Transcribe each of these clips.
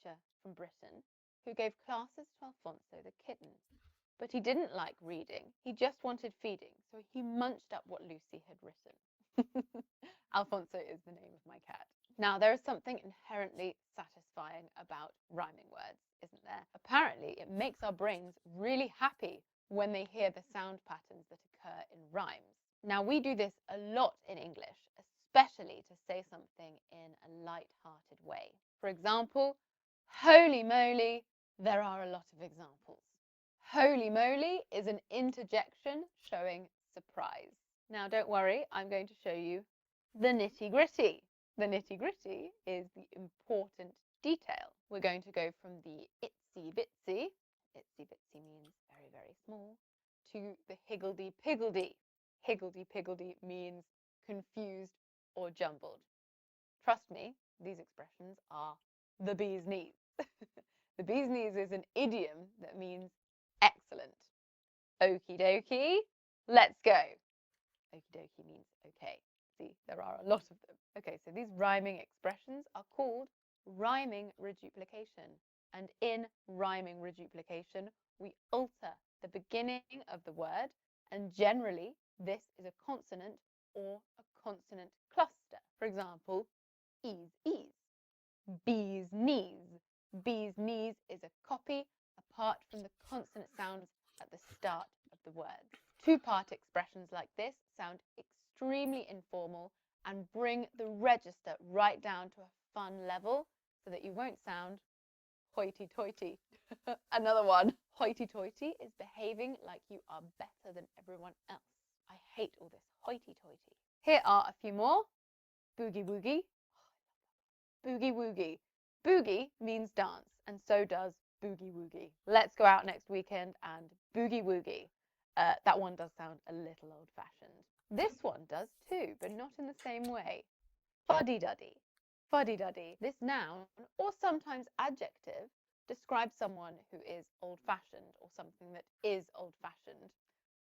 teacher from Britain who gave classes to Alfonso the kitten. But he didn't like reading, he just wanted feeding, so he munched up what Lucy had written. Alfonso is the name of my cat. Now, there is something inherently satisfying about rhyming words, isn't there? Apparently, it makes our brains really happy when they hear the sound patterns that occur in rhymes. Now, we do this a lot in English, especially to say something in a light-hearted way. For example, holy moly, there are a lot of examples. Holy moly is an interjection showing surprise. Now, don't worry, I'm going to show you the nitty-gritty. The nitty-gritty is the important detail. We're going to go from the itsy-bitsy, itsy-bitsy means very, very small, to the higgledy-piggledy. Higgledy-piggledy means confused or jumbled. Trust me, these expressions are the bee's knees. The bee's knees is an idiom that means excellent. Okie dokie, let's go. Okie dokie means okay. See, there are a lot of them. Okay, so these rhyming expressions are called rhyming reduplication. And in rhyming reduplication, we alter the beginning of the word, and generally this is a consonant or a consonant cluster. For example, ease, bee's knees. Bee's knees is a copy apart from the consonant sounds at the start of the words. Two-part expressions like this sound extremely informal and bring the register right down to a fun level so that you won't sound hoity-toity. Another one. Hoity-toity is behaving like you are better than everyone else. I hate all this hoity-toity. Here are a few more. Boogie-woogie. Boogie-woogie. Boogie means dance, and so does boogie-woogie. Let's go out next weekend and boogie-woogie. That one does sound a little old-fashioned. This one does too, but not in the same way. Fuddy-duddy. Fuddy-duddy. This noun, or sometimes adjective, describes someone who is old-fashioned or something that is old-fashioned.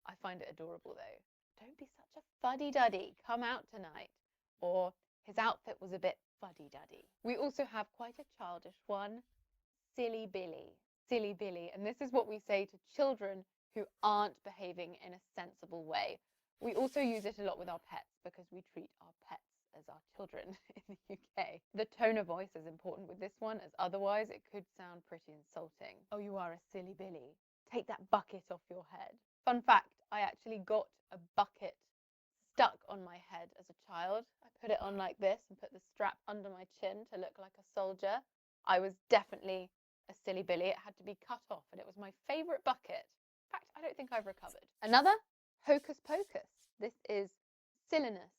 I find it adorable though. Don't be such a fuddy-duddy. Come out tonight. Or his outfit was a bit fuddy-duddy. We also have quite a childish one. Silly Billy. Silly Billy. And this is what we say to children who aren't behaving in a sensible way. We also use it a lot with our pets because we treat our pets as our children in the UK. The tone of voice is important with this one, as otherwise it could sound pretty insulting. Oh, you are a silly Billy. Take that bucket off your head. Fun fact, I actually got a bucket stuck on my head as a child. I put it on like this and put the strap under my chin to look like a soldier. I was definitely a silly Billy. It had to be cut off and it was my favourite bucket. In fact, I don't think I've recovered. Another, hocus pocus. This is silliness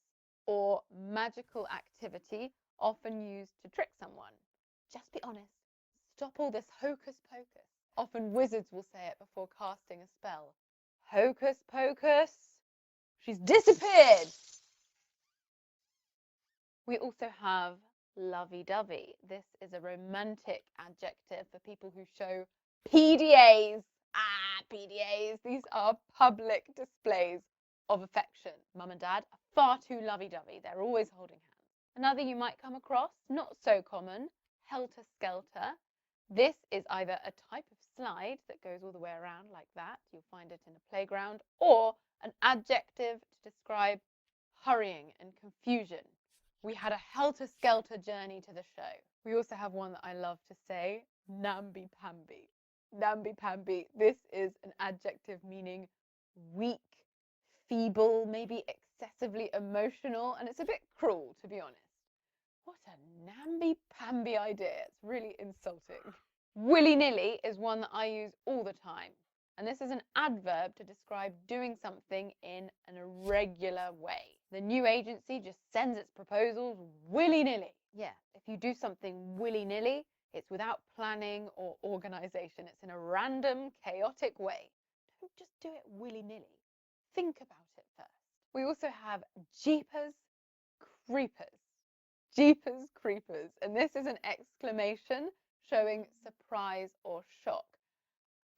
or magical activity often used to trick someone. Just be honest. Stop all this hocus pocus. Often wizards will say it before casting a spell. Hocus pocus. She's disappeared. We also have lovey-dovey. This is a romantic adjective for people who show PDAs. PDAs. These are public displays of affection. Mum and Dad are far too lovey-dovey. They're always holding hands. Another you might come across, not so common, helter-skelter. This is either a type of slide that goes all the way around like that. You'll find it in a playground, or an adjective to describe hurrying and confusion. We had a helter-skelter journey to the show. We also have one that I love to say, namby-pamby. Namby-pamby. This is an adjective meaning weak, feeble, maybe excessively emotional, and it's a bit cruel, to be honest. What a namby-pamby idea. It's really insulting. Willy-nilly is one that I use all the time. And this is an adverb to describe doing something in an irregular way. The new agency just sends its proposals willy-nilly. Yeah, if you do something willy-nilly, it's without planning or organization. It's in a random, chaotic way. Don't just do it willy-nilly. Think about it first. We also have jeepers creepers. Jeepers creepers. And this is an exclamation showing surprise or shock.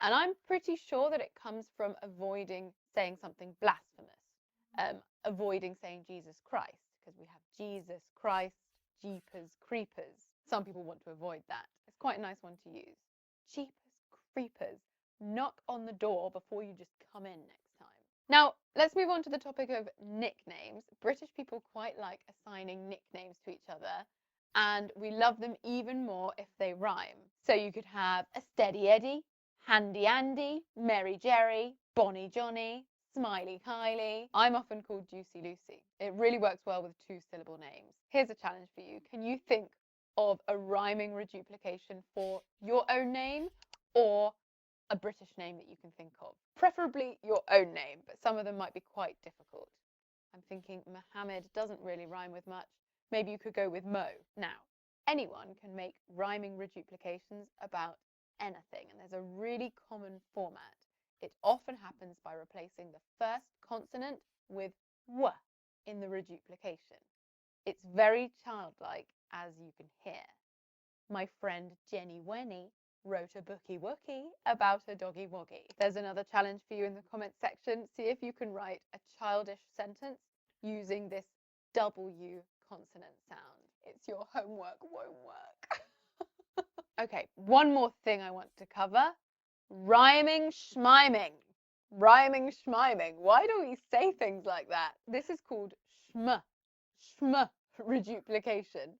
And I'm pretty sure that it comes from avoiding saying something blasphemous, avoiding saying Jesus Christ, because we have Jesus Christ, jeepers creepers. Some people want to avoid that. It's quite a nice one to use. Jeepers creepers. Knock on the door before you just come in next time. Now, let's move on to the topic of nicknames. British people quite like assigning nicknames to each other, and we love them even more if they rhyme. So you could have a Steady Eddie, Handy Andy, Merry Jerry, Bonnie Johnny, Smiley Kylie. I'm often called Juicy Lucy. It really works well with two-syllable names. Here's a challenge for you. Can you think of a rhyming reduplication for your own name or a British name that you can think of? Preferably your own name, but some of them might be quite difficult. I'm thinking Mohammed doesn't really rhyme with much. Maybe you could go with Mo. Now, anyone can make rhyming reduplications about anything, and there's a really common format. It often happens by replacing the first consonant with w in the reduplication. It's very childlike, as you can hear. My friend Jenny Wenny wrote a bookie wookie about a doggy woggy. There's another challenge for you in the comments section. See if you can write a childish sentence using this W consonant sound. It's your homework won't work. Okay, one more thing I want to cover. Rhyming schmiming. Rhyming schmiming. Why do we say things like that? This is called schm reduplication.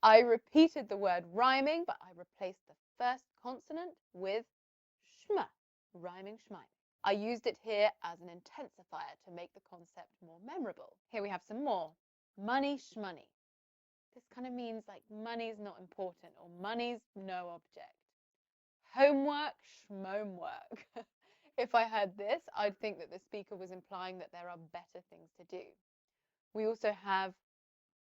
I repeated the word rhyming, but I replaced the first consonant with schm, rhyming schmiming. I used it here as an intensifier to make the concept more memorable. Here we have some more. Money shmoney. This kind of means like money's not important or money's no object. Homework schmomework. If I heard this, I'd think that the speaker was implying that there are better things to do. We also have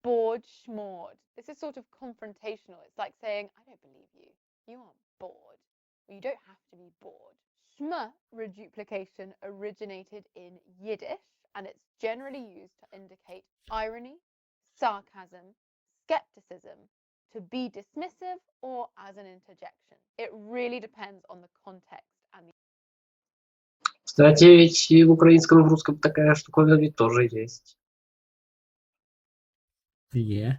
bored schmored. This is sort of confrontational. It's like saying, I don't believe you. You aren't bored. Well, you don't have to be bored. Schm reduplication originated in Yiddish, and it's generally used to indicate irony, sarcasm, skepticism, to be dismissive, or as an interjection. It really depends on the context and the... Кстати, ведь и в украинском и в русском такая штуковина ведь тоже есть. Yeah.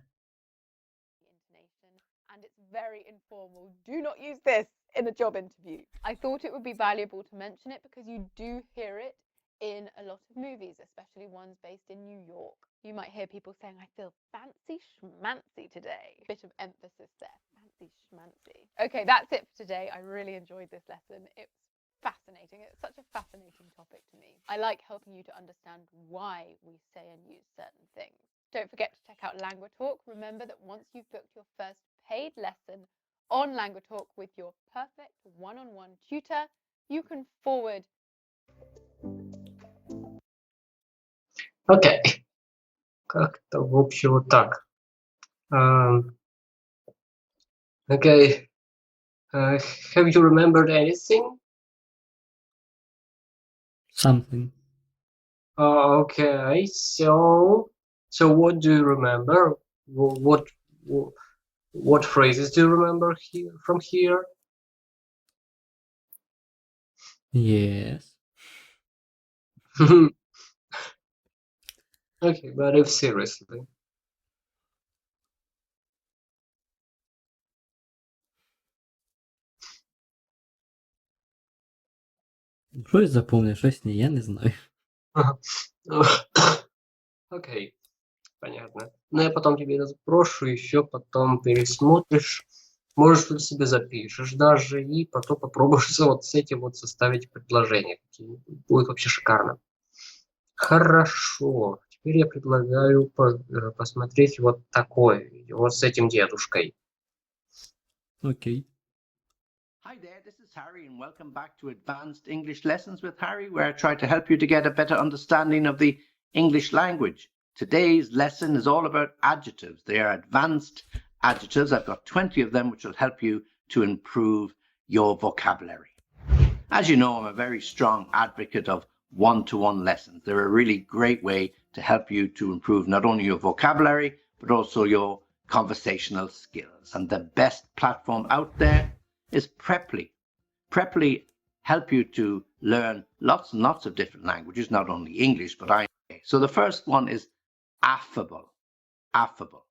intonation, and it's very informal. Do not use this in a job interview. I thought it would be valuable to mention it because you do hear it in a lot of movies, especially ones based in New York. You might hear people saying, I feel fancy schmancy today. Bit of emphasis there, fancy schmancy. Okay, that's it for today. I really enjoyed this lesson. It's fascinating. It's such a fascinating topic to me. I like helping you to understand why we say and use certain things. Don't forget to check out LanguaTalk. Remember that once you've booked your first paid lesson on LanguaTalk with your perfect one-on-one tutor, you can forward... Окей. Как-то в общем вот так. Okay. Have you remembered anything? Something. Okay. So what do you remember? What phrases do you remember from here? Yes. Okay, but if seriously. Щось запомнив, щось ні, я не знаю. Окей, понятно. Но я потом тебе сброшу, еще потом пересмотришь. Может, что-то себе запишешь даже, и потом попробуешь вот с этим вот составить предложение. Будет вообще шикарно. Хорошо. Теперь я предлагаю посмотреть вот такое видео, вот с этим дедушкой. Окей. Hi there, this is Harry and welcome back to Advanced English Lessons with Harry, where I try to help you to get a better understanding of the English language. Today's lesson is all about adjectives. They are advanced adjectives. I've got 20 of them which will help you to improve your vocabulary. As you know, I'm a very strong advocate of one-to-one lessons. They're a really great way to help you to improve not only your vocabulary, but also your conversational skills. And the best platform out there is Preply. Preply help you to learn lots and lots of different languages, not only English, but I. So the first one is affable. Affable.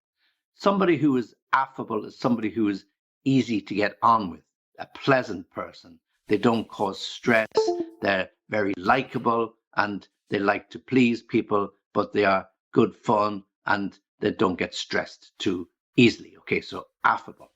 Somebody who is affable is somebody who is easy to get on with, a pleasant person. They don't cause stress. They're very likable and they like to please people, but they are good fun and they don't get stressed too easily. Okay, so affable.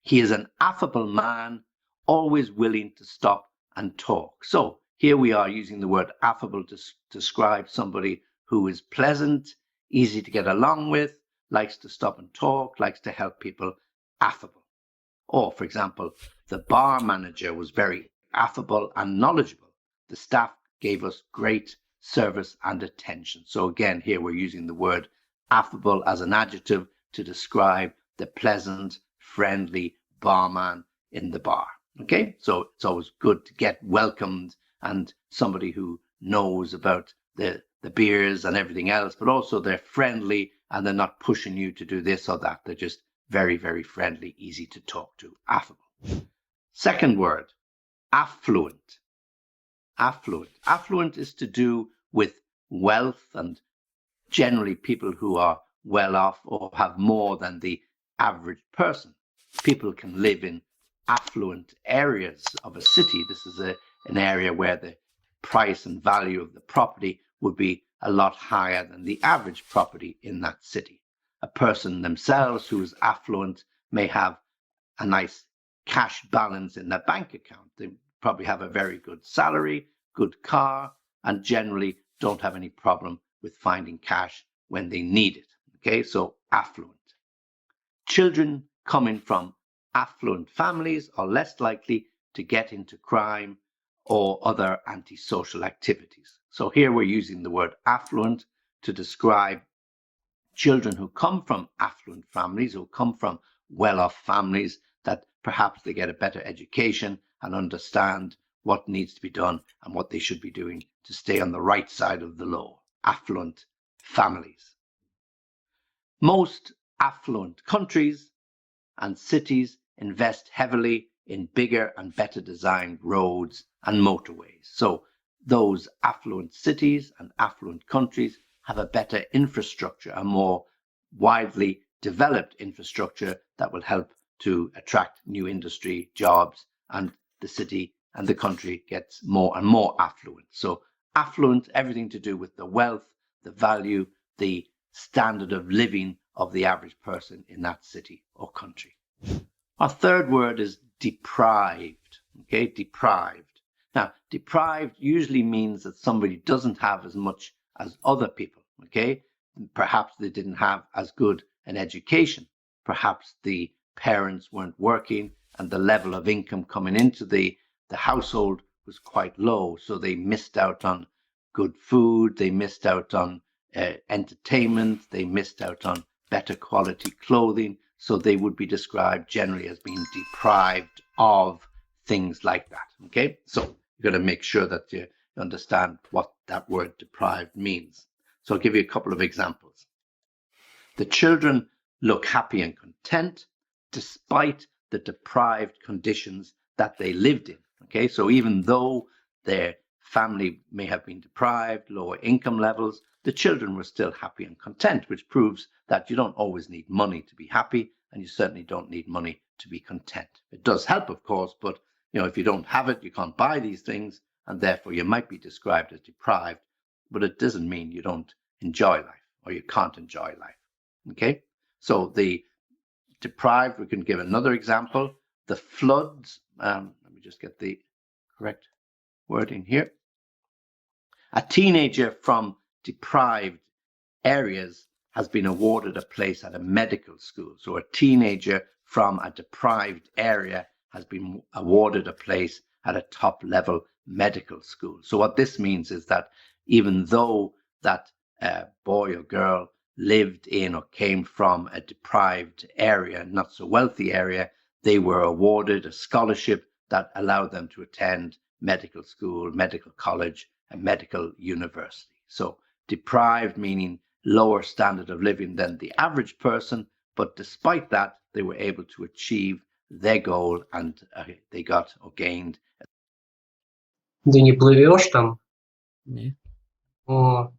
He is an affable man, always willing to stop and talk. So here we are using the word affable to describe somebody who is pleasant, easy to get along with, likes to stop and talk, likes to help people, affable. Or, for example, the bar manager was very affable and knowledgeable. The staff gave us great service and attention. So again, here we're using the word affable as an adjective to describe the pleasant, friendly barman in the bar. Okay, so it's always good to get welcomed and somebody who knows about the beers and everything else, but also they're friendly and they're not pushing you to do this or that. They're just very, very friendly, easy to talk to, affable. Second word, affluent. Affluent. Affluent is to do with wealth and generally people who are well off or have more than the average person. People can live in affluent areas of a city. This is an area where the price and value of the property would be a lot higher than the average property in that city. A person themselves who is affluent may have a nice cash balance in their bank account. They probably have a very good salary, good car, and generally don't have any problem with finding cash when they need it. Okay, so affluent. Children coming from affluent families are less likely to get into crime or other antisocial activities. So here we're using the word affluent to describe children who come from affluent families, who come from well-off families, that perhaps they get a better education and understand what needs to be done and what they should be doing to stay on the right side of the law. Affluent families. Most affluent countries and cities invest heavily in bigger and better designed roads and motorways. So those affluent cities and affluent countries have a better infrastructure, a more widely developed infrastructure that will help to attract new industry, jobs, and the city and the country gets more and more affluent. So affluent, everything to do with the wealth, the value, the standard of living of the average person in that city or country. Our third word is deprived. Okay, deprived. Now, deprived usually means that somebody doesn't have as much as other people. Okay, perhaps they didn't have as good an education. Perhaps the parents weren't working and the level of income coming into the household was quite low. So they missed out on good food. They missed out on entertainment. They missed out on better quality clothing. So they would be described generally as being deprived of things like that. Okay, so you've got to make sure that you understand what that word deprived means. So I'll give you a couple of examples. The children look happy and content despite the deprived conditions that they lived in. Okay, so even though their family may have been deprived, lower income levels, the children were still happy and content, which proves that you don't always need money to be happy, and you certainly don't need money to be content. It does help, of course, but if you don't have it, you can't buy these things, and therefore you might be described as deprived, but it doesn't mean you don't enjoy life or you can't enjoy life. Okay, so the deprived, we can give another example. The floods, let me just get the correct wording here. A teenager from deprived areas has been awarded a place at a medical school. So a teenager from a deprived area has been awarded a place at a top level medical school. So what this means is that even though that boy or girl lived in or came from a deprived area, not so wealthy area, they were awarded a scholarship that allowed them to attend medical school, medical college, and medical university. So deprived meaning lower standard of living than the average person, but despite that, they were able to achieve their goal and they got or gained. Ты не плывешь там? Ні. О,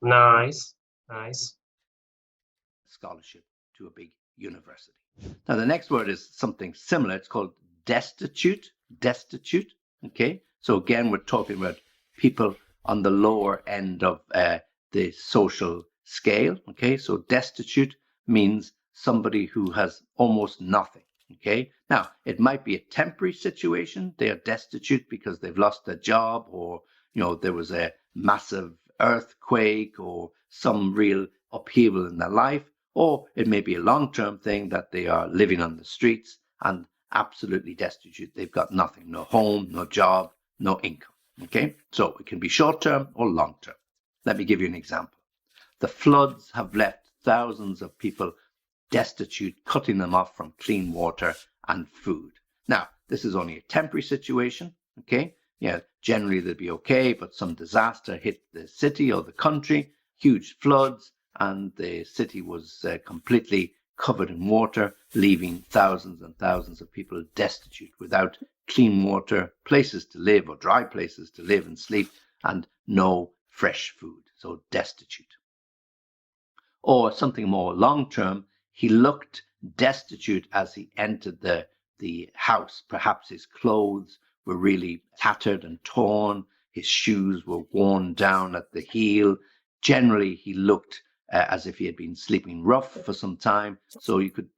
nice, nice. Scholarship to a big university. Now, the next word is something similar. It's called destitute. Destitute. Okay. So again, we're talking about people on the lower end of the social scale. Okay. So destitute means somebody who has almost nothing. Okay. Now, it might be a temporary situation. They are destitute because they've lost their job, or, you know, there was a massive earthquake or some real upheaval in their life. Or it may be a long-term thing that they are living on the streets and absolutely destitute. They've got nothing, no home, no job, no income. Okay, so it can be short-term or long-term. Let me give you an example. The floods have left thousands of people destitute, cutting them off from clean water and food. Now, this is only a temporary situation. Okay, yeah, generally they'll be okay, but some disaster hit the city or the country, huge floods, and the city was completely covered in water, leaving thousands and thousands of people destitute, without clean water, places to live, or dry places to live and sleep, and no fresh food. So destitute. Or something more long-term, he looked destitute as he entered the house. Perhaps his clothes were really tattered and torn. His shoes were worn down at the heel. Generally, he looked as if he had been sleeping rough for some time, so you could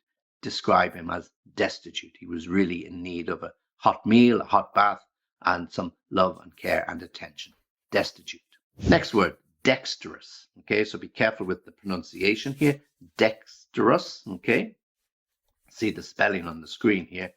describe him as destitute. He was really in need of a hot meal, a hot bath, and some love and care and attention. Destitute. Next word, dexterous. Okay, so be careful with the pronunciation here. Dexterous. Okay, see the spelling on the screen here.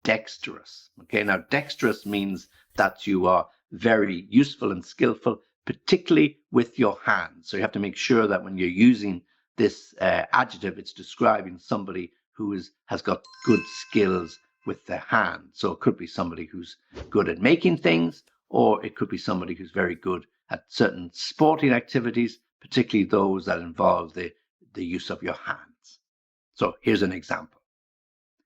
Dexterous. Okay, now dexterous means that you are very useful and skillful, particularly with your hands. So you have to make sure that when you're using this adjective, it's describing somebody who has got good skills with their hands. So it could be somebody who's good at making things, or it could be somebody who's very good at certain sporting activities, particularly those that involve the use of your hands. So here's an example.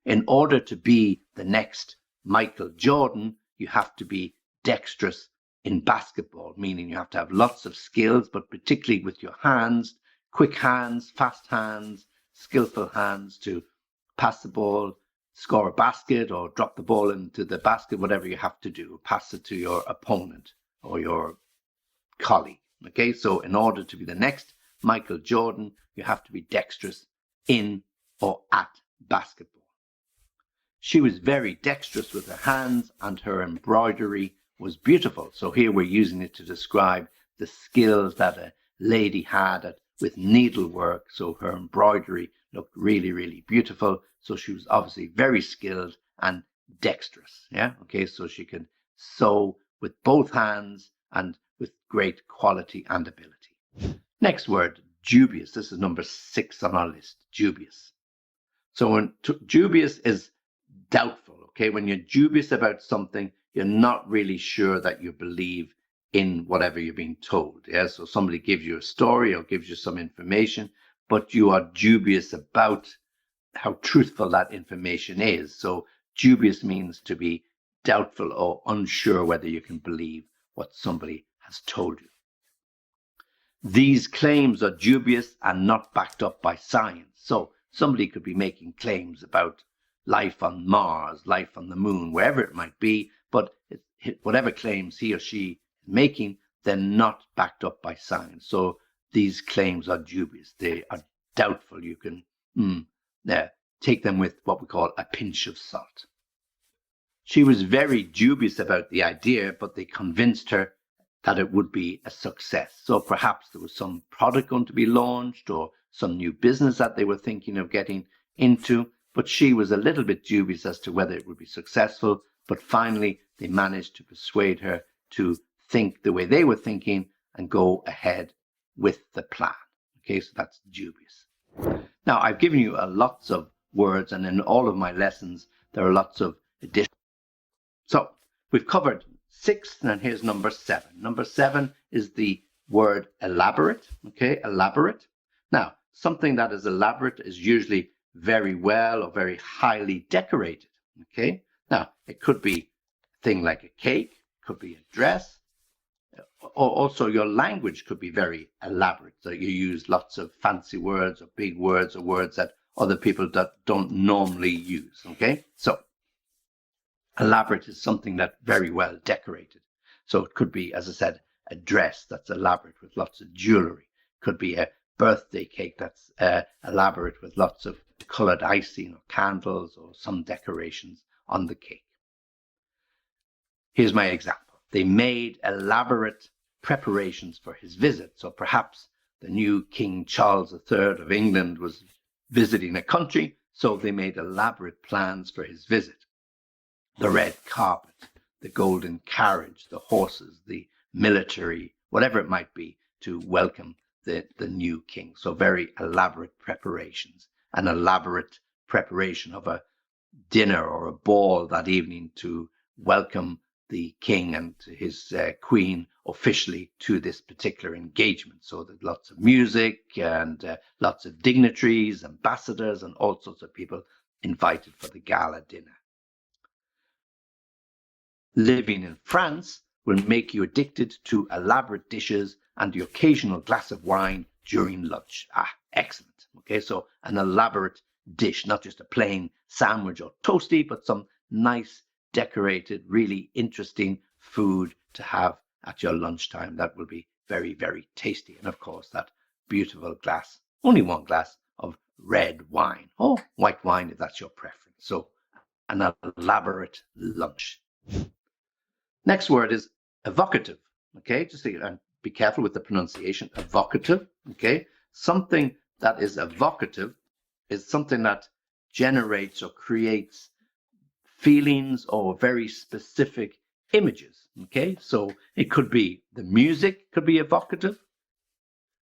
In order to be the next Michael Jordan, you have to be dexterous in basketball, meaning you have to have lots of skills, but particularly with your hands, quick hands, fast hands, skillful hands to pass the ball, score a basket, or drop the ball into the basket, whatever you have to do, pass it to your opponent or your colleague. Okay, so in order to be the next Michael Jordan, you have to be dexterous in or at basketball. She was very dexterous with her hands, and her embroidery was beautiful. So here we're using it to describe the skills that a lady had with needlework. So her embroidery looked really, really beautiful. So she was obviously very skilled and dexterous. Yeah. Okay. So she can sew with both hands and with great quality and ability. Next word, dubious. This is number 6 on our list. Dubious. So when dubious is doubtful. Okay. When you're dubious about something, you're not really sure that you believe in whatever you're being told. Yeah. So somebody gives you a story or gives you some information, but you are dubious about how truthful that information is. So dubious means to be doubtful or unsure whether you can believe what somebody has told you. These claims are dubious and not backed up by science. So somebody could be making claims about life on Mars, life on the moon, wherever it might be, but whatever claims he or she is making, they're not backed up by science. So these claims are dubious. They are doubtful. You can take them with what we call a pinch of salt. She was very dubious about the idea, but they convinced her that it would be a success. So perhaps there was some product going to be launched or some new business that they were thinking of getting into, but she was a little bit dubious as to whether it would be successful. But finally, they managed to persuade her to think the way they were thinking and go ahead with the plan. Okay, so that's dubious. Now, I've given you lots of words, and in all of my lessons, there are lots of additions. So we've covered 6, and here's number 7. Number 7 is the word elaborate. Okay, elaborate. Now, something that is elaborate is usually very well or very highly decorated. Okay, now it could be a thing like a cake, it could be a dress, or also your language could be very elaborate. So you use lots of fancy words or big words or words that other people that don't normally use, okay? So elaborate is something that's very well decorated. So it could be, as I said, a dress that's elaborate with lots of jewelry. It could be a birthday cake that's elaborate with lots of colored icing or candles or some decorations on the cake. Here's my example. They made elaborate preparations for his visit. So perhaps the new King Charles III of England was visiting a country, so they made elaborate plans for his visit. The red carpet, the golden carriage, the horses, the military, whatever it might be, to welcome the new king. So very elaborate preparations, an elaborate preparation of a dinner or a ball that evening to welcome the king and his queen officially to this particular engagement. So there's lots of music and lots of dignitaries, ambassadors, and all sorts of people invited for the gala dinner. Living in France will make you addicted to elaborate dishes and the occasional glass of wine during lunch. Excellent. Okay, so an elaborate dish, not just a plain sandwich or toasty, but some nice, decorated, really interesting food to have at your lunchtime. That will be very, very tasty. And of course, that beautiful glass, only one glass of red wine or white wine if that's your preference. So an elaborate lunch. Next word is evocative. Okay, just and be careful with the pronunciation. Evocative. Okay, something that is evocative is something that generates or creates feelings or very specific images. Okay, so it could be the music could be evocative.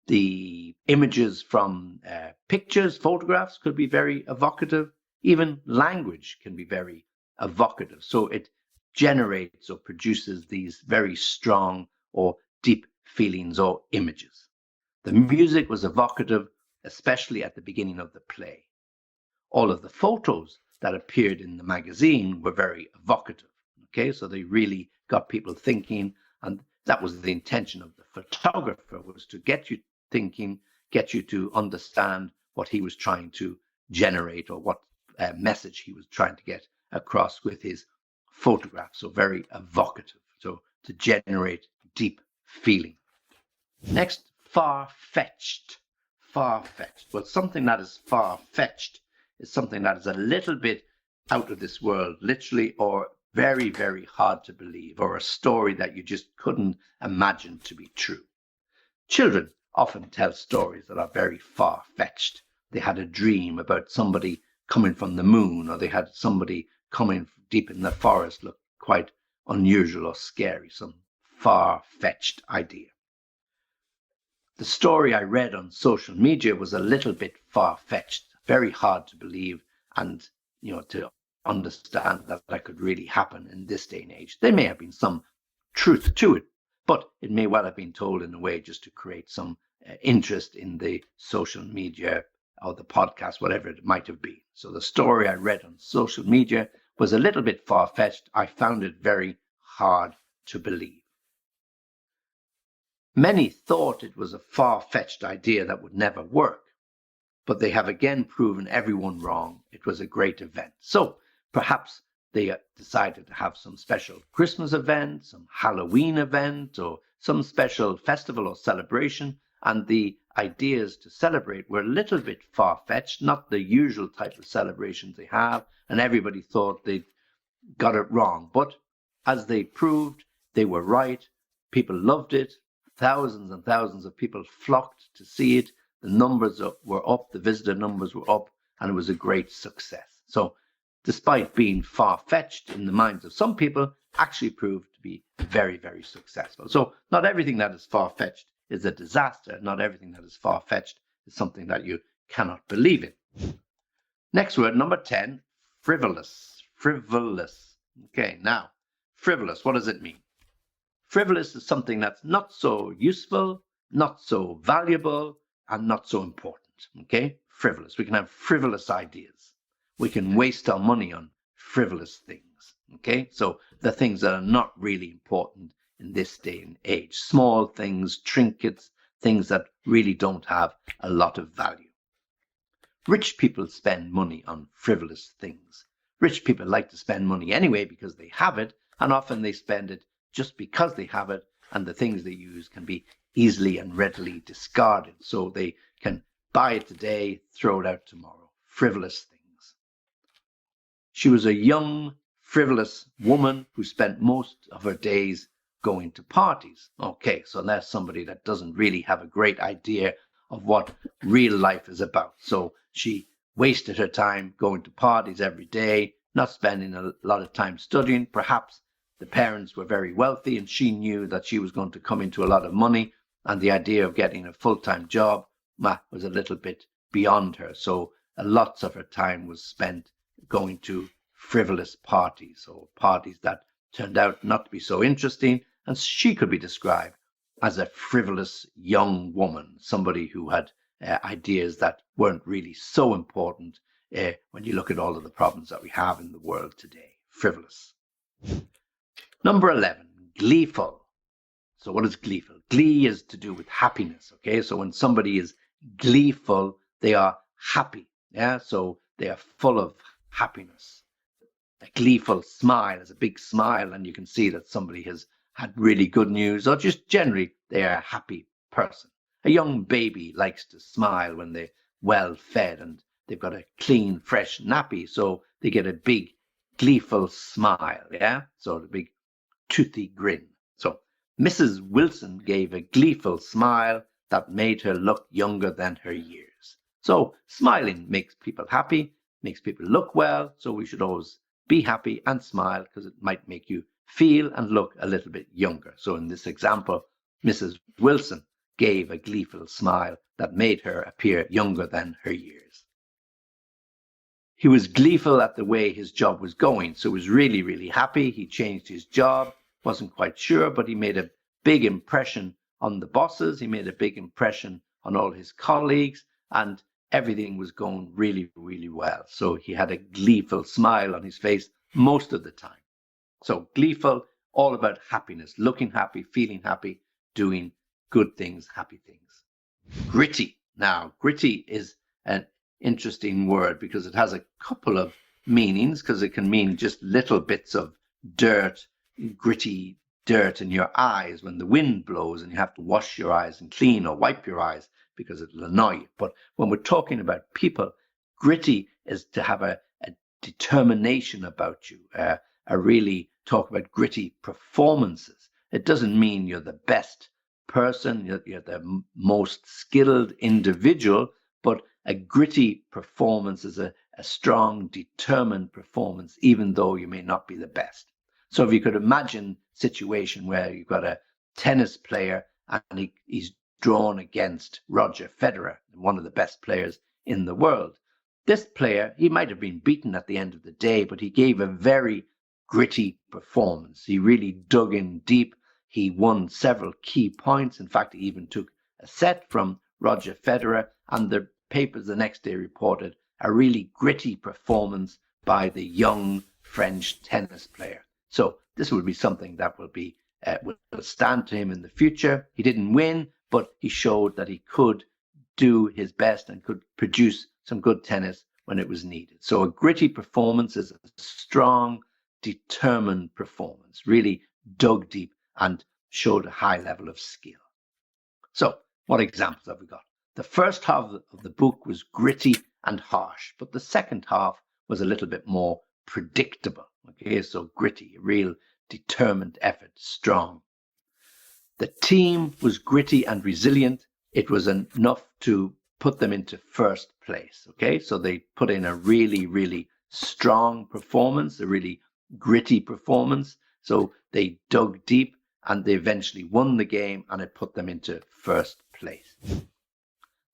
The images from pictures, photographs could be very evocative. Even language can be very evocative. So it generates or produces these very strong or deep feelings or images. The music was evocative, especially at the beginning of the play. All of the photos that appeared in the magazine were very evocative. Okay, so they really got people thinking, and that was the intention of the photographer, was to get you thinking, get you to understand what he was trying to generate or what message he was trying to get across with his photograph. So very evocative, so to generate deep feeling. Next, far-fetched. Far-fetched. Well, something that is far-fetched is something that is a little bit out of this world, literally, or very, very hard to believe, or a story that you just couldn't imagine to be true. Children often tell stories that are very far-fetched. They had a dream about somebody coming from the moon, or they had somebody coming deep in the forest, looked quite unusual or scary, some far-fetched idea. The story I read on social media was a little bit far-fetched, very hard to believe, and to understand that could really happen in this day and age. There may have been some truth to it, but it may well have been told in a way just to create some interest in the social media or the podcast, whatever it might have been. So the story I read on social media was a little bit far-fetched. I found it very hard to believe. Many thought it was a far-fetched idea that would never work, but they have again proven everyone wrong. It was a great event. So perhaps they decided to have some special Christmas event, some Halloween event, or some special festival or celebration, and the ideas to celebrate were a little bit far-fetched, not the usual type of celebrations they have, and everybody thought they got it wrong. But as they proved, they were right. People loved it. Thousands and thousands of people flocked to see it. The numbers were up, the visitor numbers were up, and it was a great success. So despite being far-fetched in the minds of some people, actually proved to be very, very successful. So not everything that is far-fetched is a disaster. Not everything that is far-fetched is something that you cannot believe in. Next word, number 10, frivolous. Frivolous. Okay, now, frivolous, what does it mean? Frivolous is something that's not so useful, not so valuable, and not so important. Okay, frivolous. We can have frivolous ideas. We can waste our money on frivolous things. Okay, so the things that are not really important in this day and age. Small things, trinkets, things that really don't have a lot of value. Rich people spend money on frivolous things. Rich people like to spend money anyway because they have it, and often they spend it just because they have it, and the things they use can be easily and readily discarded. So they can buy it today, throw it out tomorrow. Frivolous things. She was a young, frivolous woman who spent most of her days going to parties. Okay, so that's somebody that doesn't really have a great idea of what real life is about. So she wasted her time going to parties every day, not spending a lot of time studying. Perhaps the parents were very wealthy and she knew that she was going to come into a lot of money, and the idea of getting a full-time job was a little bit beyond her. So lots of her time was spent going to frivolous parties, or parties that turned out not to be so interesting, and she could be described as a frivolous young woman, somebody who had ideas that weren't really so important when you look at all of the problems that we have in the world today. Frivolous. Number 11, gleeful. So what is gleeful? Glee is to do with happiness, okay? So when somebody is gleeful, they are happy, yeah? So they are full of happiness. A gleeful smile is a big smile, and you can see that somebody has had really good news, or just generally they are a happy person. A young baby likes to smile when they're well fed and they've got a clean, fresh nappy, so they get a big gleeful smile, yeah? So the big toothy grin. So Mrs. Wilson gave a gleeful smile that made her look younger than her years. So smiling makes people happy, makes people look well, so we should always be happy and smile because it might make you feel and look a little bit younger. So in this example, Mrs. Wilson gave a gleeful smile that made her appear younger than her years. He was gleeful at the way his job was going, so he was really, really happy. He changed his job, wasn't quite sure, but he made a big impression on the bosses. He made a big impression on all his colleagues, and everything was going really, really well. So he had a gleeful smile on his face most of the time. So gleeful, all about happiness, looking happy, feeling happy, doing good things, happy things. Gritty. Now, gritty is an interesting word because it has a couple of meanings, because it can mean just little bits of dirt, gritty dirt in your eyes when the wind blows and you have to wash your eyes and clean or wipe your eyes because it'll annoy you. But when we're talking about people, gritty is to have a determination about you, really talk about gritty performances. It doesn't mean you're the best person, you're the most skilled individual, but a gritty performance is a strong, determined performance, even though you may not be the best. So if you could imagine a situation where you've got a tennis player and he's drawn against Roger Federer, one of the best players in the world. This player, he might have been beaten at the end of the day, but he gave a very gritty performance. He really dug in deep. He won several key points. In fact, he even took a set from Roger Federer, and the papers the next day reported a really gritty performance by the young French tennis player. So this will be something that will stand to him in the future. He didn't win, but he showed that he could do his best and could produce some good tennis when it was needed. So a gritty performance is a strong, determined performance, really dug deep and showed a high level of skill. So what examples have we got? The first half of the book was gritty and harsh, but the second half was a little bit more predictable. Okay, so gritty, a real determined effort, strong. The team was gritty and resilient. It was enough to put them into first place. Okay, so they put in a really, really strong performance, a really gritty performance. So they dug deep and they eventually won the game, and it put them into first place.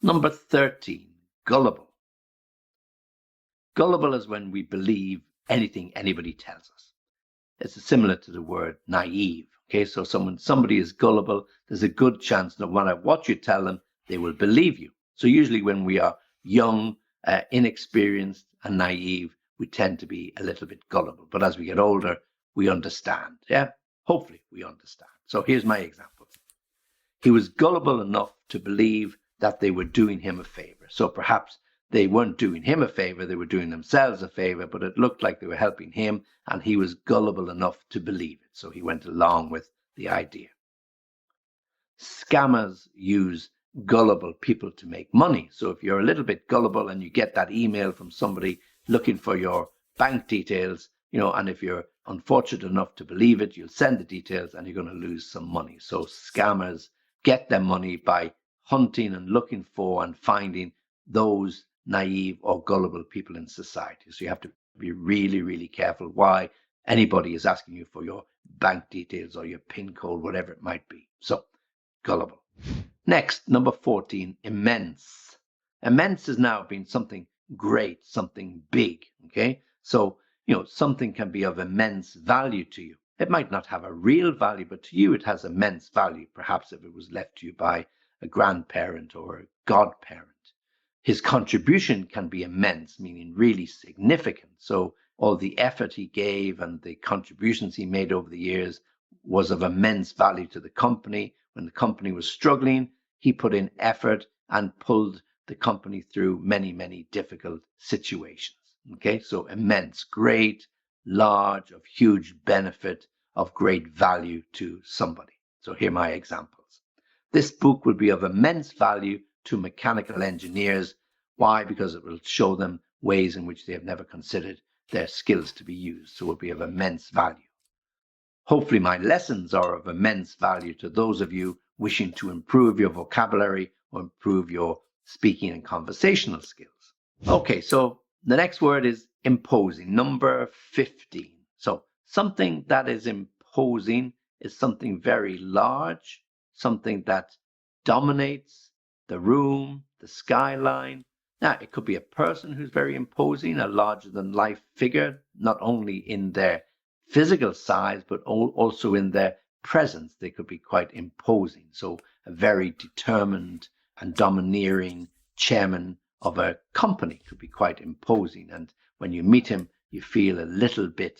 Number 13, gullible. Gullible is when we believe anything anybody tells us. It's similar to the word naive. Okay, so somebody is gullible, there's a good chance no matter what you tell them, they will believe you. So usually when we are young, inexperienced and naive, we tend to be a little bit gullible. But as we get older, we understand. Yeah, hopefully we understand. So here's my example. He was gullible enough to believe that they were doing him a favor. So perhaps they weren't doing him a favor, they were doing themselves a favor, but it looked like they were helping him, and he was gullible enough to believe it. So he went along with the idea. Scammers use gullible people to make money. So if you're a little bit gullible and you get that email from somebody looking for your bank details, and if you're unfortunate enough to believe it, you'll send the details and you're going to lose some money. So scammers get their money by hunting and looking for and finding those naive or gullible people in society. So you have to be really, really careful why anybody is asking you for your bank details or your PIN code, whatever it might be. So gullible. Next, number 14, immense. Immense has now been something great, something big. Okay, so something can be of immense value to you. It might not have a real value, but to you it has immense value, perhaps if it was left to you by a grandparent or a godparent. His contribution can be immense, meaning really significant. So all the effort he gave and the contributions he made over the years was of immense value to the company. When the company was struggling, he put in effort and pulled the company through many, many difficult situations. Okay, so immense, great, large, of huge benefit, of great value to somebody. So here are my examples. This book will be of immense value to mechanical engineers. Why? Because it will show them ways in which they have never considered their skills to be used. So it will be of immense value. Hopefully my lessons are of immense value to those of you wishing to improve your vocabulary or improve your speaking and conversational skills. Okay, so the next word is imposing, number 15. So something that is imposing is something very large, something that dominates the room, the skyline. Now, it could be a person who's very imposing, a larger-than-life figure, not only in their physical size, but also in their presence. They could be quite imposing. So a very determined and domineering chairman of a company could be quite imposing. And when you meet him, you feel a little bit,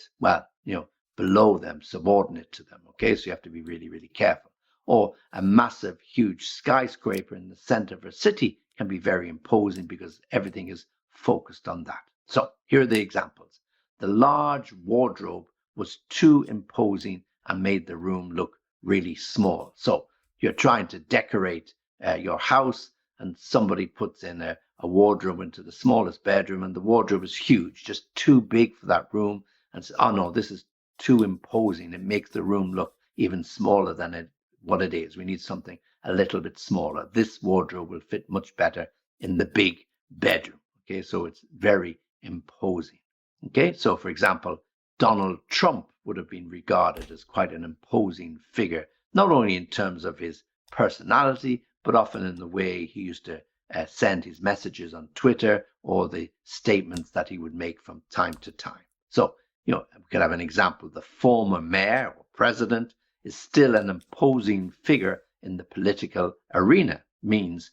below them, subordinate to them. Okay, so you have to be really, really careful. Or a massive, huge skyscraper in the center of a city can be very imposing because everything is focused on that. So here are the examples. The large wardrobe was too imposing and made the room look really small. So you're trying to decorate your house, and somebody puts in a wardrobe into the smallest bedroom, and the wardrobe is huge, just too big for that room, and says, oh no, this is too imposing. It makes the room look even smaller than what it is. We need something a little bit smaller. This wardrobe will fit much better in the big bedroom. Okay, so it's very imposing. Okay, so for example, Donald Trump would have been regarded as quite an imposing figure, not only in terms of his personality, but often in the way he used to send his messages on Twitter or the statements that he would make from time to time. So, we could have an example. The former mayor or president is still an imposing figure in the political arena. Means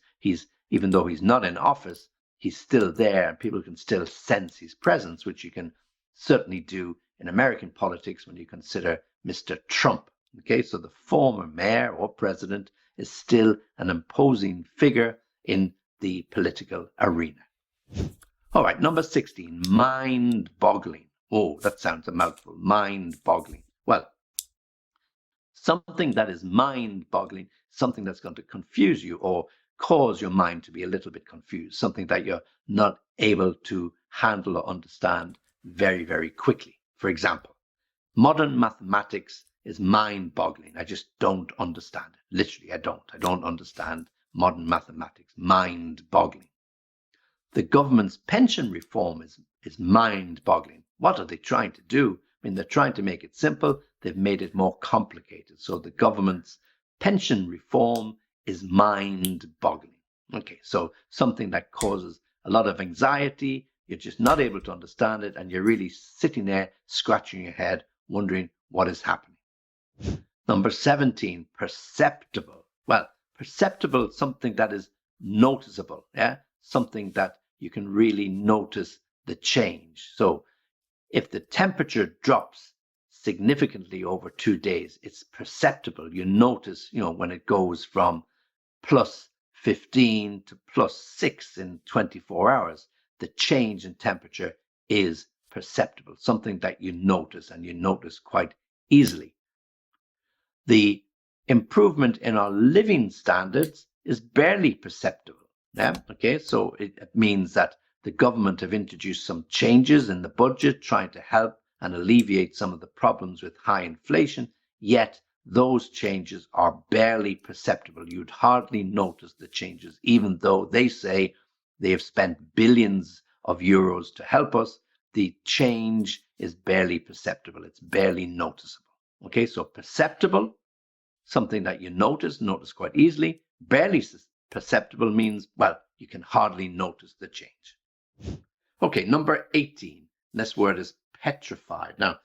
even though he's not in office, he's still there and people can still sense his presence, which you can certainly do in American politics when you consider Mr. Trump. Okay, so the former mayor or president is still an imposing figure in the political arena. All right, number 16, mind-boggling. Oh, that sounds a mouthful, mind-boggling. Well, something that is mind-boggling, something that's going to confuse you or cause your mind to be a little bit confused, something that you're not able to handle or understand very, very quickly. For example, modern mathematics is mind-boggling. I just don't understand it. Literally, I don't understand modern mathematics. Mind-boggling. The government's pension reform is mind-boggling. What are they trying to do? I mean, they're trying to make it simple. They've made it more complicated. So the government's pension reform is mind-boggling. Okay, so something that causes a lot of anxiety. You're just not able to understand it, and you're really sitting there scratching your head, wondering what is happening. Number 17, perceptible. Well, perceptible is something that is noticeable, something that you can really notice the change. So if the temperature drops significantly over 2 days, it's perceptible. You notice, when it goes from plus 15 to plus 6 in 24 hours. the change in temperature is perceptible, something that you notice, and you notice quite easily. The improvement in our living standards is barely perceptible. Yeah? Okay, so it means that the government have introduced some changes in the budget trying to help and alleviate some of the problems with high inflation, yet those changes are barely perceptible. You'd hardly notice the changes, even though they say they have spent billions of euros to help us. The change is barely perceptible. It's barely noticeable. Okay, so perceptible, something that you notice quite easily. Barely perceptible means, well, you can hardly notice the change. Okay, number 18. This word is petrified. Now,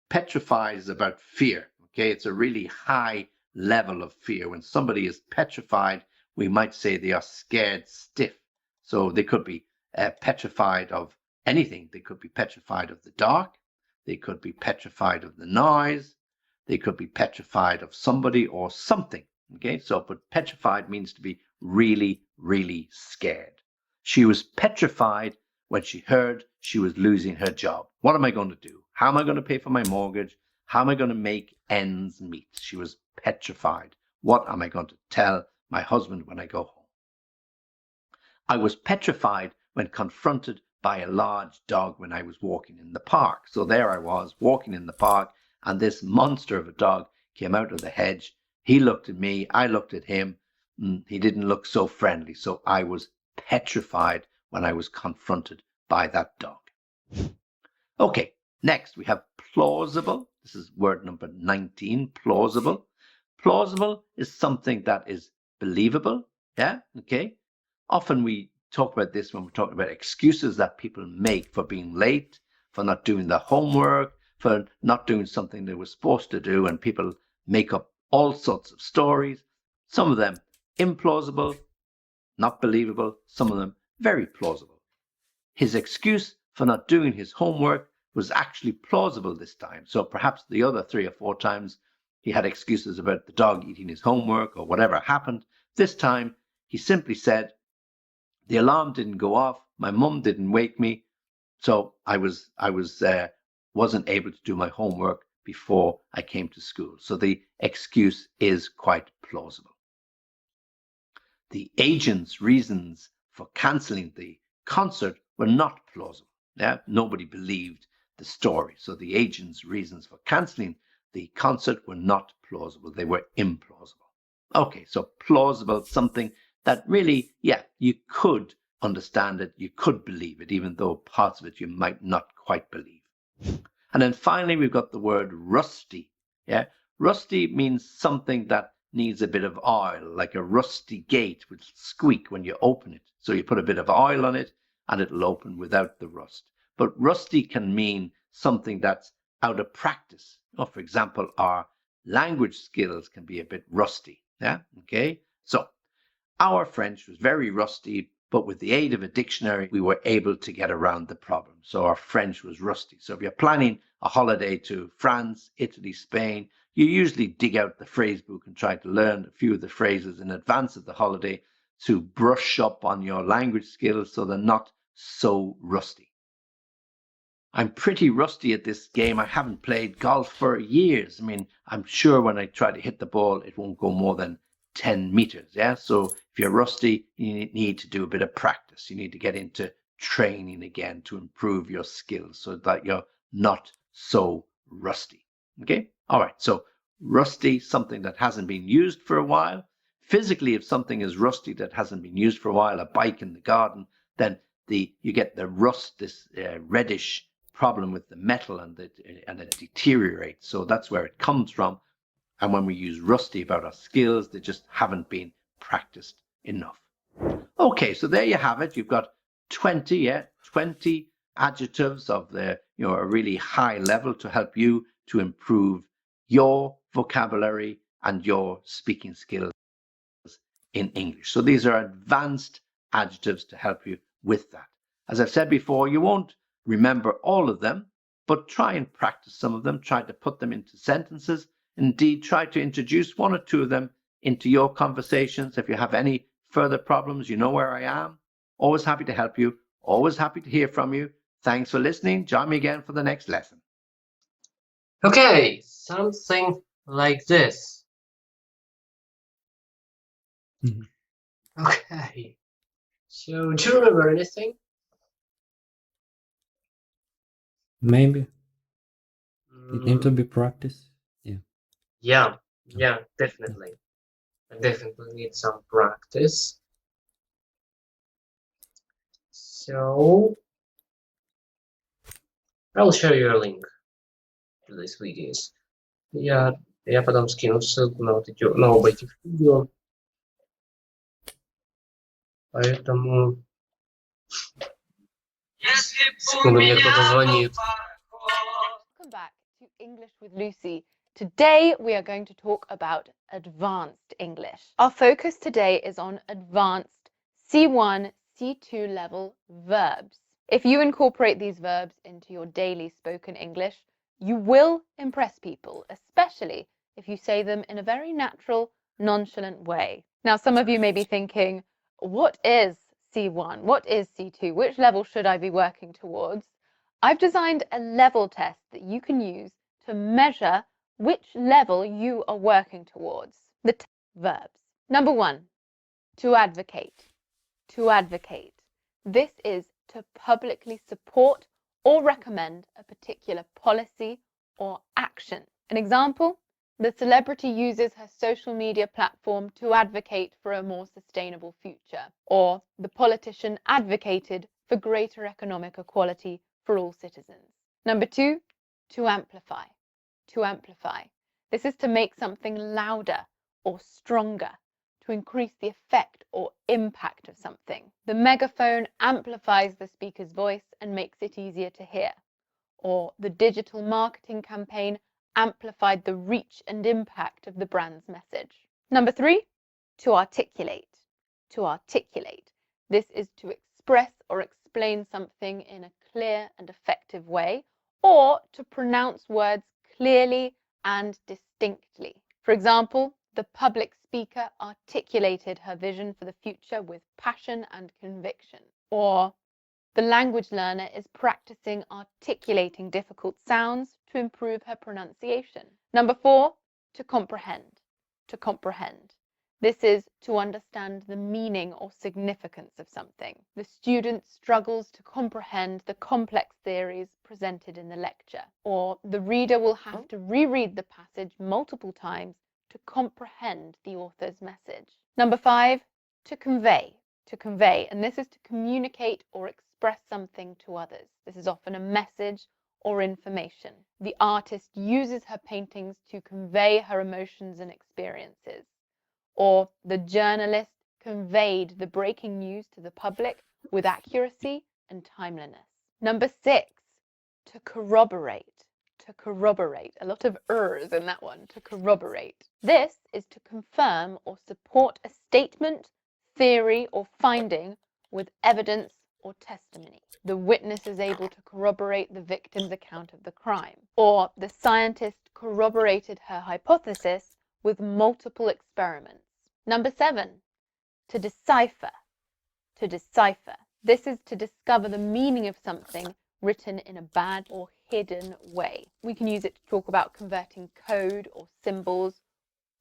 petrified is about fear. Okay, it's a really high level of fear. When somebody is petrified, we might say they are scared stiff. So they could be petrified of anything. They could be petrified of the dark. They could be petrified of the noise. They could be petrified of somebody or something. Okay, so but petrified means to be really, really scared. She was petrified when she heard she was losing her job. What am I going to do? How am I going to pay for my mortgage? How am I going to make ends meet? She was petrified. What am I going to tell my husband when I go home? I was petrified when confronted by a large dog when I was walking in the park. So there I was walking in the park, and this monster of a dog came out of the hedge. He looked at me, I looked at him. He didn't look so friendly. So I was petrified when I was confronted by that dog. Okay, next we have plausible. This is word number 19, plausible. Plausible is something that is believable. Yeah, okay. Often we talk about this when we're talking about excuses that people make for being late, for not doing their homework, for not doing something they were supposed to do, and people make up all sorts of stories. Some of them implausible, not believable, some of them very plausible. His excuse for not doing his homework was actually plausible this time. So perhaps the other 3 or 4 times he had excuses about the dog eating his homework or whatever happened. This time he simply said, the alarm didn't go off, my mum didn't wake me, so I wasn't able to do my homework before I came to school. So the excuse is quite plausible. The agent's reasons for cancelling the concert were not plausible. Yeah? Nobody believed the story. So the agent's reasons for cancelling the concert were not plausible. They were implausible. Okay, so plausible, something that really, yeah, you could understand it, you could believe it, even though parts of it you might not quite believe. And then finally, we've got the word rusty. Yeah, rusty means something that needs a bit of oil, like a rusty gate will squeak when you open it. So you put a bit of oil on it and it'll open without the rust. But rusty can mean something that's out of practice. Or for example, our language skills can be a bit rusty. Yeah, okay. So our French was very rusty, but with the aid of a dictionary, we were able to get around the problem. So our French was rusty. So if you're planning a holiday to France, Italy, Spain, you usually dig out the phrase book and try to learn a few of the phrases in advance of the holiday to brush up on your language skills so they're not so rusty. I'm pretty rusty at this game. I haven't played golf for years. I mean, I'm sure when I try to hit the ball, it won't go more than 10 meters. Yeah. So if you're rusty, you need to do a bit of practice. You need to get into training again to improve your skills so that you're not so rusty. Okay. All right. So rusty, something that hasn't been used for a while. Physically, if something is rusty that hasn't been used for a while, a bike in the garden, then you get the rust, this reddish problem with the metal, and it deteriorates. So that's where it comes from. And when we use rusty about our skills, they just haven't been practiced enough. Okay, so there you have it. You've got 20 adjectives of a really high level to help you to improve your vocabulary and your speaking skills in English. So these are advanced adjectives to help you with that. As I've said before, you won't remember all of them, but try and practice some of them. Try to put them into sentences. Indeed, try to introduce 1 or 2 of them into your conversations. If you have any further problems, you know where I am. Always happy to help you. Always happy to hear from you. Thanks for listening. Join me again for the next lesson. Okay, something like this. Mhm. Okay. So, do you remember anything? Maybe. It needs to Mm, be practiced. Yeah. yeah, definitely. I definitely need some practice. So, I will share you a link to these videos. Я потом скину ссылку на оба этих видео. Поэтому... Секунду, мне кто-то звонит. Welcome back to English with Lucy. Today we are going to talk about advanced English. Our focus today is on advanced C1, C2 level verbs. If you incorporate these verbs into your daily spoken English, you will impress people, especially if you say them in a very natural, nonchalant way. Now, some of you may be thinking, what is C1? What is C2? Which level should I be working towards? I've designed a level test that you can use to measure which level you are working towards. The verbs. Number 1, to advocate. To advocate. This is to publicly support or recommend a particular policy or action. An example, the celebrity uses her social media platform to advocate for a more sustainable future. Or the politician advocated for greater economic equality for all citizens. Number 2, to amplify. To amplify. This is to make something louder or stronger, to increase the effect or impact of something. The megaphone amplifies the speaker's voice and makes it easier to hear. Or the digital marketing campaign amplified the reach and impact of the brand's message. Number 3, to articulate. To articulate. This is to express or explain something in a clear and effective way, or to pronounce words clearly and distinctly. For example, the public speaker articulated her vision for the future with passion and conviction. Or the language learner is practicing articulating difficult sounds to improve her pronunciation. Number 4, to comprehend. To comprehend. This is to understand the meaning or significance of something. The student struggles to comprehend the complex theories presented in the lecture. Or the reader will have to reread the passage multiple times to comprehend the author's message. Number 5, to convey. To convey, and this is to communicate or express something to others. This is often a message or information. The artist uses her paintings to convey her emotions and experiences. Or the journalist conveyed the breaking news to the public with accuracy and timeliness. Number 6, to corroborate. To corroborate. A lot of ers in that one. To corroborate. This is to confirm or support a statement, theory, or finding with evidence or testimony. The witness is able to corroborate the victim's account of the crime. Or the scientist corroborated her hypothesis with multiple experiments. Number 7, to decipher. To decipher. This is to discover the meaning of something written in a bad or hidden way. We can use it to talk about converting code or symbols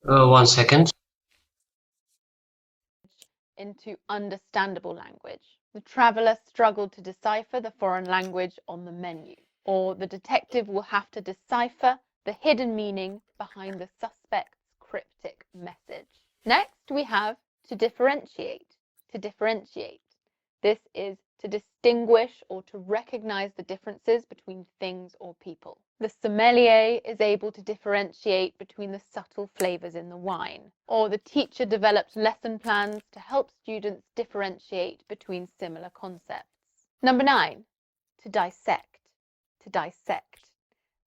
1 second. into understandable language. The traveler struggled to decipher the foreign language on the menu. Or the detective will have to decipher the hidden meaning behind the suspect's cryptic message. Next, we have to differentiate. To differentiate. This is to distinguish or to recognize the differences between things or people. The sommelier is able to differentiate between the subtle flavors in the wine. Or the teacher develops lesson plans to help students differentiate between similar concepts. Number 9, to dissect. To dissect.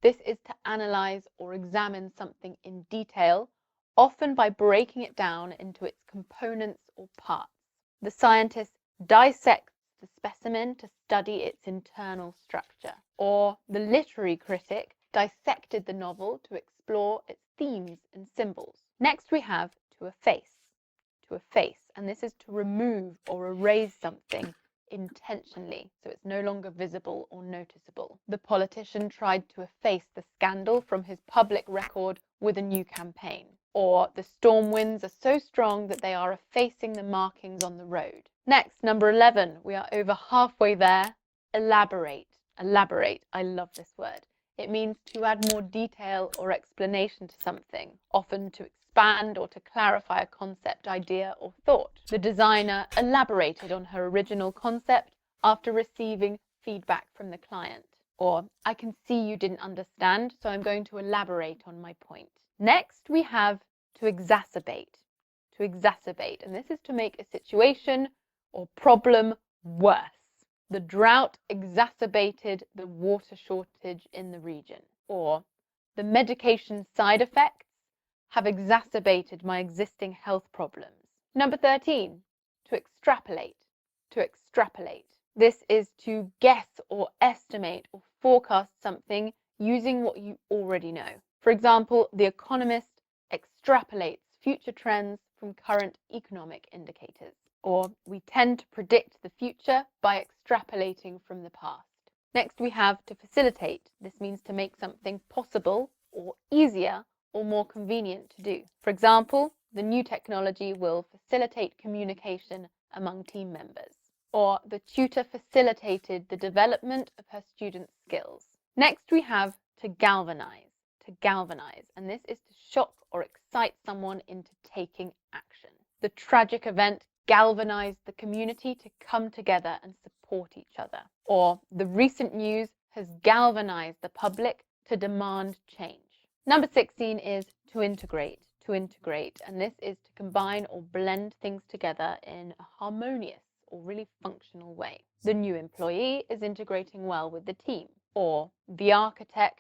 This is to analyze or examine something in detail, often by breaking it down into its components or parts. The scientist dissects the specimen to study its internal structure. Or the literary critic dissected the novel to explore its themes and symbols. Next we have to efface. To efface, and this is to remove or erase something intentionally, so it's no longer visible or noticeable. The politician tried to efface the scandal from his public record with a new campaign. Or the storm winds are so strong that they are effacing the markings on the road. Next, number 11, we are over halfway there. Elaborate. Elaborate. I love this word. It means to add more detail or explanation to something, often to expand or to clarify a concept, idea, or thought. The designer elaborated on her original concept after receiving feedback from the client. Or, I can see you didn't understand, so I'm going to elaborate on my point. Next, we have to exacerbate. To exacerbate, and this is to make a situation or problem worse. The drought exacerbated the water shortage in the region. Or, the medication side effects have exacerbated my existing health problems. Number 13, to extrapolate. To extrapolate. This is to guess or estimate or forecast something using what you already know. For example, The Economist extrapolates future trends from current economic indicators. Or, we tend to predict the future by extrapolating from the past. Next, we have to facilitate. This means to make something possible or easier or more convenient to do. For example, the new technology will facilitate communication among team members. Or, the tutor facilitated the development of her students' skills. Next, we have to galvanize. To galvanize, and this is to shock or excite someone into taking action. The tragic event galvanized the community to come together and support each other. Or, the recent news has galvanized the public to demand change. Number 16 is to integrate. To integrate, and this is to combine or blend things together in a harmonious or really functional way. The new employee is integrating well with the team. Or, the architect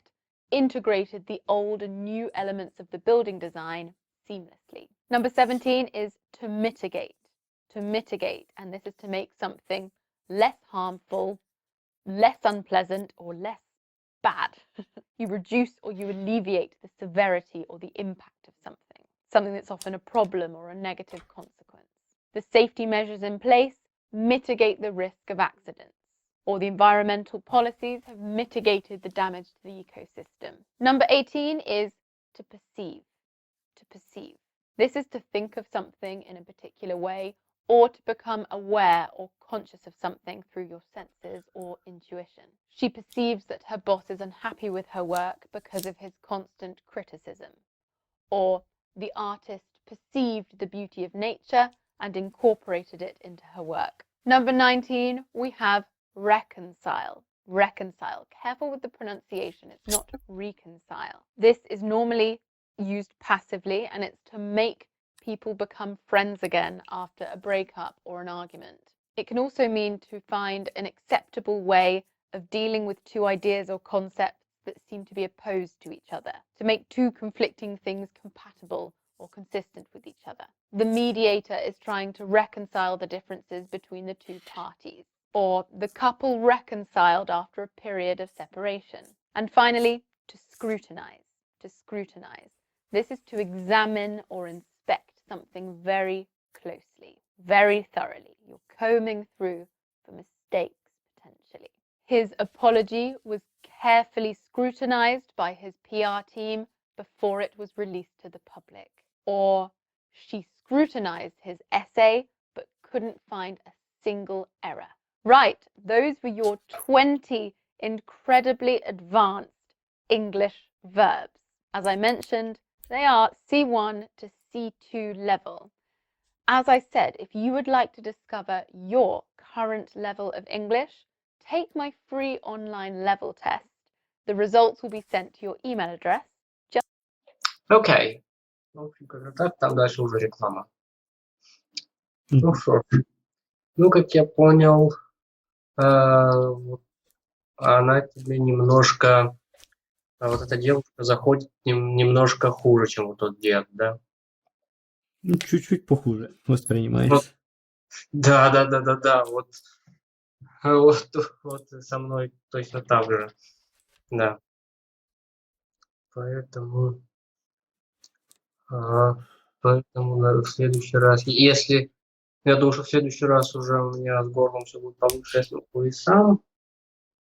integrated the old and new elements of the building design seamlessly. Number 17 is to mitigate. To mitigate, and this is to make something less harmful, less unpleasant, or less bad. You reduce or you alleviate the severity or the impact of something that's often a problem or a negative consequence. The safety measures in place mitigate the risk of accidents. Or, the environmental policies have mitigated the damage to the ecosystem. Number 18 is to perceive. To perceive. This is to think of something in a particular way or to become aware or conscious of something through your senses or intuition. She perceives that her boss is unhappy with her work because of his constant criticism. Or, the artist perceived the beauty of nature and incorporated it into her work. Number 19, we have reconcile. Reconcile. Careful with the pronunciation. It's not reconcile. This is normally used passively, and it's to make people become friends again after a breakup or an argument. It can also mean to find an acceptable way of dealing with two ideas or concepts that seem to be opposed to each other, to make two conflicting things compatible or consistent with each other. The mediator is trying to reconcile the differences between the two parties. Or, the couple reconciled after a period of separation. And finally, to scrutinize. To scrutinize. This is to examine or inspect something very closely, very thoroughly. You're combing through for mistakes, potentially. His apology was carefully scrutinized by his PR team before it was released to the public. Or, she scrutinized his essay but couldn't find a single error. Right, those were your 20 incredibly advanced English verbs. As I mentioned, they are C1 to C2 level. As I said, if you would like to discover your current level of English, take my free online level test. The results will be sent to your email address. Окей. В общем, как-то так, там дальше уже реклама. Ну что ж. Ну, как я понял, вот она тебе немножко, вот эта девушка заходит немножко хуже, чем вот тот дед, да? Ну, чуть-чуть похуже воспринимается. Да, вот со мной точно так же, да. Поэтому в следующий раз, если Я думаю, что в следующий раз уже у меня с горлом все будет получше, я смогу и сам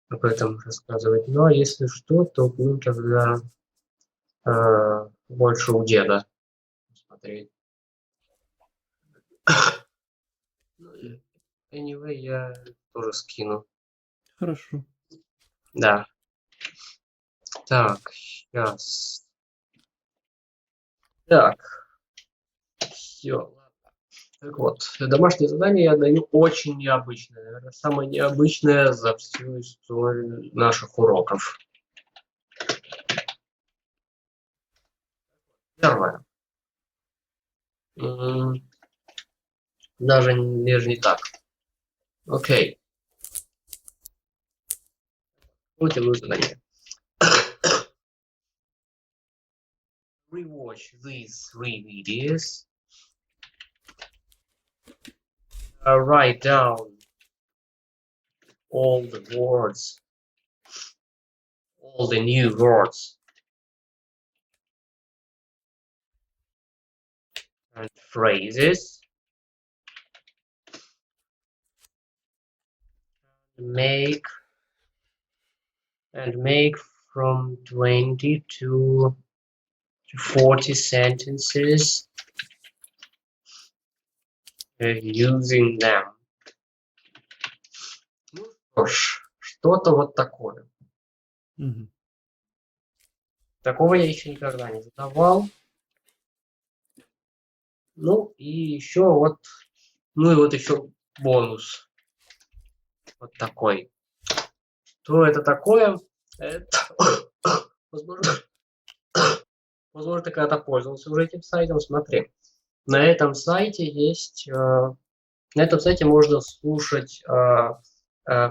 об этом рассказывать. Но если что, то будем тогда больше у деда смотреть. Anyway, я тоже скину. Хорошо. Да. Так, сейчас. Так. Все. Так вот, домашнее задание я даю очень необычное. Наверное, самое необычное за всю историю наших уроков. Первое. Даже не так. Окей. Вот и задание. Rewatch these 3 videos. Write down all the words, all the new words and phrases. Make from 20 to 40 sentences using them. Ну что ж, что-то вот такое. Мгм. Такого я еще никогда не задавал. Ну и еще вот, ну и вот еще бонус. Вот такой. Что это такое? Это, возможно, ты когда-то пользовался уже этим сайтом. Смотри, на этом сайте есть, на этом сайте можно слушать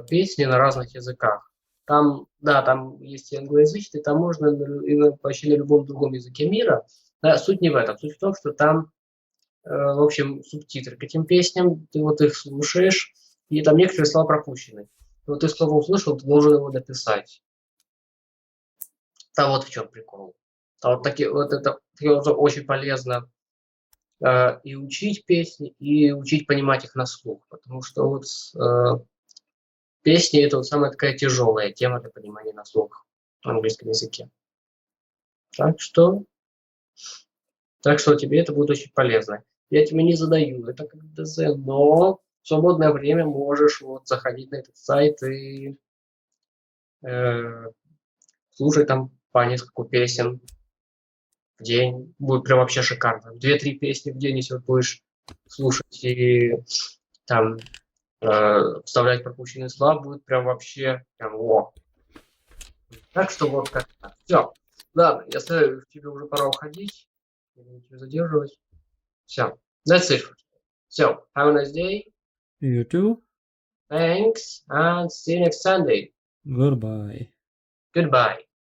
песни на разных языках. Там, да, там есть и англоязычные, там можно почти на любом другом языке мира. Да, суть не в этом. Суть в том, что там, в общем, субтитры к этим песням, ты вот их слушаешь, и там некоторые слова пропущены. Вот ты слово услышал, ты должен его дописать. Там вот в чем прикол. А вот это очень полезно и учить песни, и учить понимать их на слух. Потому что вот песни это вот самая такая тяжелая тема для понимания на слух в английском языке. Так что тебе это будет очень полезно. Я тебе не задаю, это как ДЗ, но в свободное время можешь вот заходить на этот сайт и слушать там по несколько песен в день. Будет прям вообще шикарно. 2-3 песни в день, если вот будешь слушать и там вставлять пропущенные слова, будет прям вообще прям о. Так что вот как-то. Все. Ладно, если тебе уже пора уходить, не буду тебя задерживать. Все. That's it. So, have a nice day. You too. Thanks, and see you next Sunday. Goodbye. Goodbye.